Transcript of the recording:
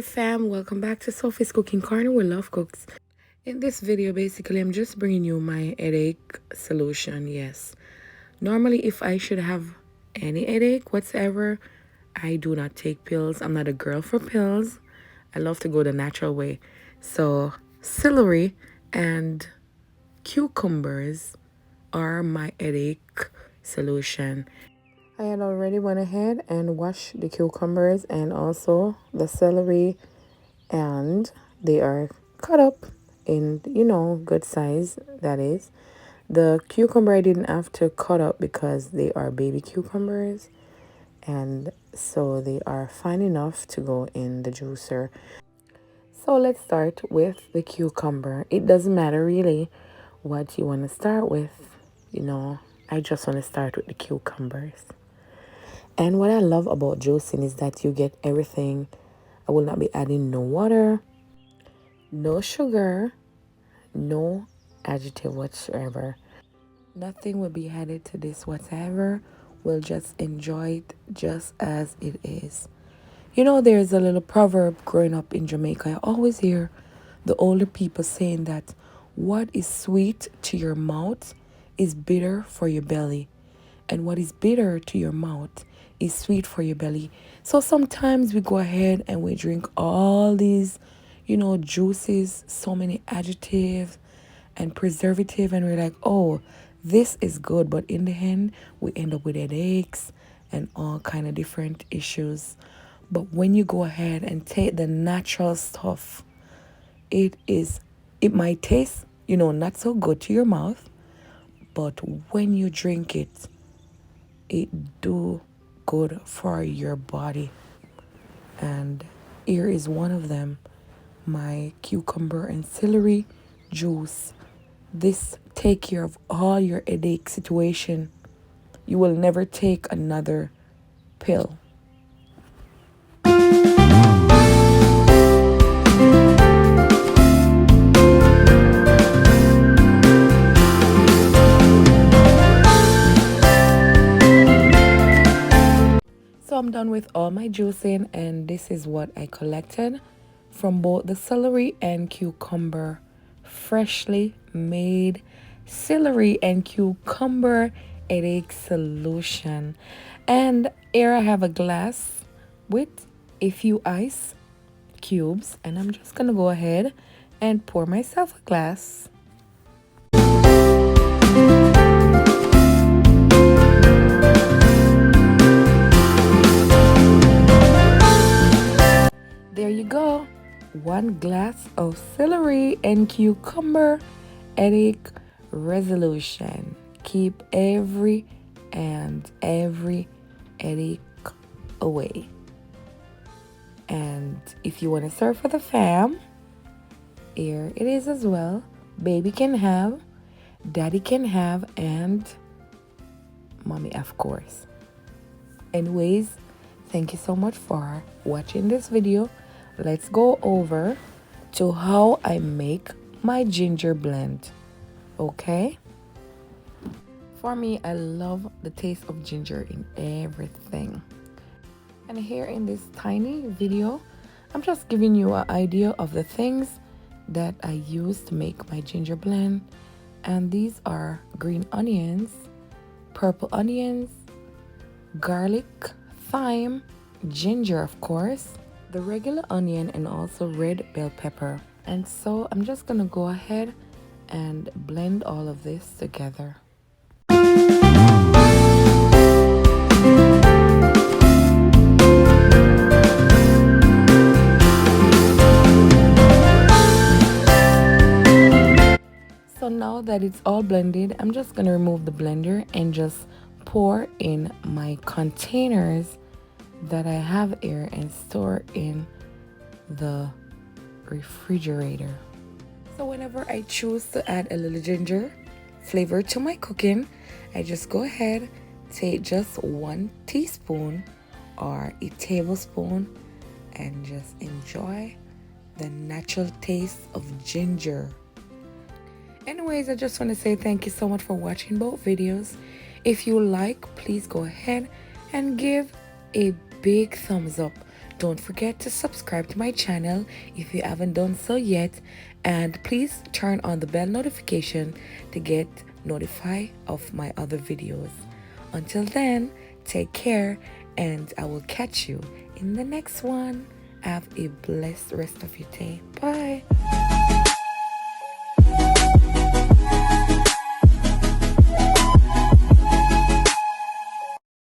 fam, welcome back to Sophie's Cooking Corner with Love Cooks. In this video, basically, I'm just bringing you my headache solution. Yes, normally if I should have any headache whatsoever, I do not take pills. I'm not a girl for pills. I love to go the natural way. So celery and cucumbers are my headache solution. I had already went ahead and washed the cucumbers and also the celery, and they are cut up in, good size, that is. The cucumber I didn't have to cut up because they are baby cucumbers, and so they are fine enough to go in the juicer. So let's start with the cucumber. It doesn't matter really what you want to start with, I just want to start with the cucumbers. And what I love about juicing is that you get everything. I will not be adding no water, no sugar, no additive whatsoever. Nothing will be added to this whatsoever. We'll just enjoy it just as it is. There's a little proverb growing up in Jamaica. I always hear the older people saying that what is sweet to your mouth is bitter for your belly. And what is bitter to your mouth is sweet for your belly. So sometimes we go ahead and we drink all these, juices, so many additives and preservative, and we're like, oh, this is good. But in the end, we end up with headaches and all kind of different issues. But when you go ahead and take the natural stuff, it might taste, not so good to your mouth, but when you drink it, it do good for your body. And here is one of them, my cucumber and celery juice. This take care of all your headache situation. You will never take another pill. So I'm done with all my juicing, and this is what I collected from both the celery and cucumber. Freshly made celery and cucumber headache solution. And here I have a glass with a few ice cubes, and I'm just gonna go ahead and pour myself a glass. There you go, 1 glass of celery and cucumber headache resolution. Keep every headache away. And if you want to serve for the fam, here it is as well. Baby can have, daddy can have, and mommy, of course. Anyways, thank you so much for watching this video. Let's go over to how I make my ginger blend. Okay? For me, I love the taste of ginger in everything. And here in this tiny video, I'm just giving you an idea of the things that I use to make my ginger blend. And these are green onions, purple onions, garlic, thyme, ginger, of course, the regular onion, and also red bell pepper. And so I'm just gonna go ahead and blend all of this together. So now that it's all blended, I'm just gonna remove the blender and just pour in my containers that I have here and store in the refrigerator. So whenever I choose to add a little ginger flavor to my cooking, I just go ahead, take just 1 teaspoon or a tablespoon, and just enjoy the natural taste of ginger. Anyways, I just want to say thank you so much for watching both videos. If you like, please go ahead and give a big thumbs up. Don't forget to subscribe to my channel if you haven't done so yet, and please turn on the bell notification to get notified of my other videos. Until then, take care, and I will catch you in the next one. Have a blessed rest of your day. Bye.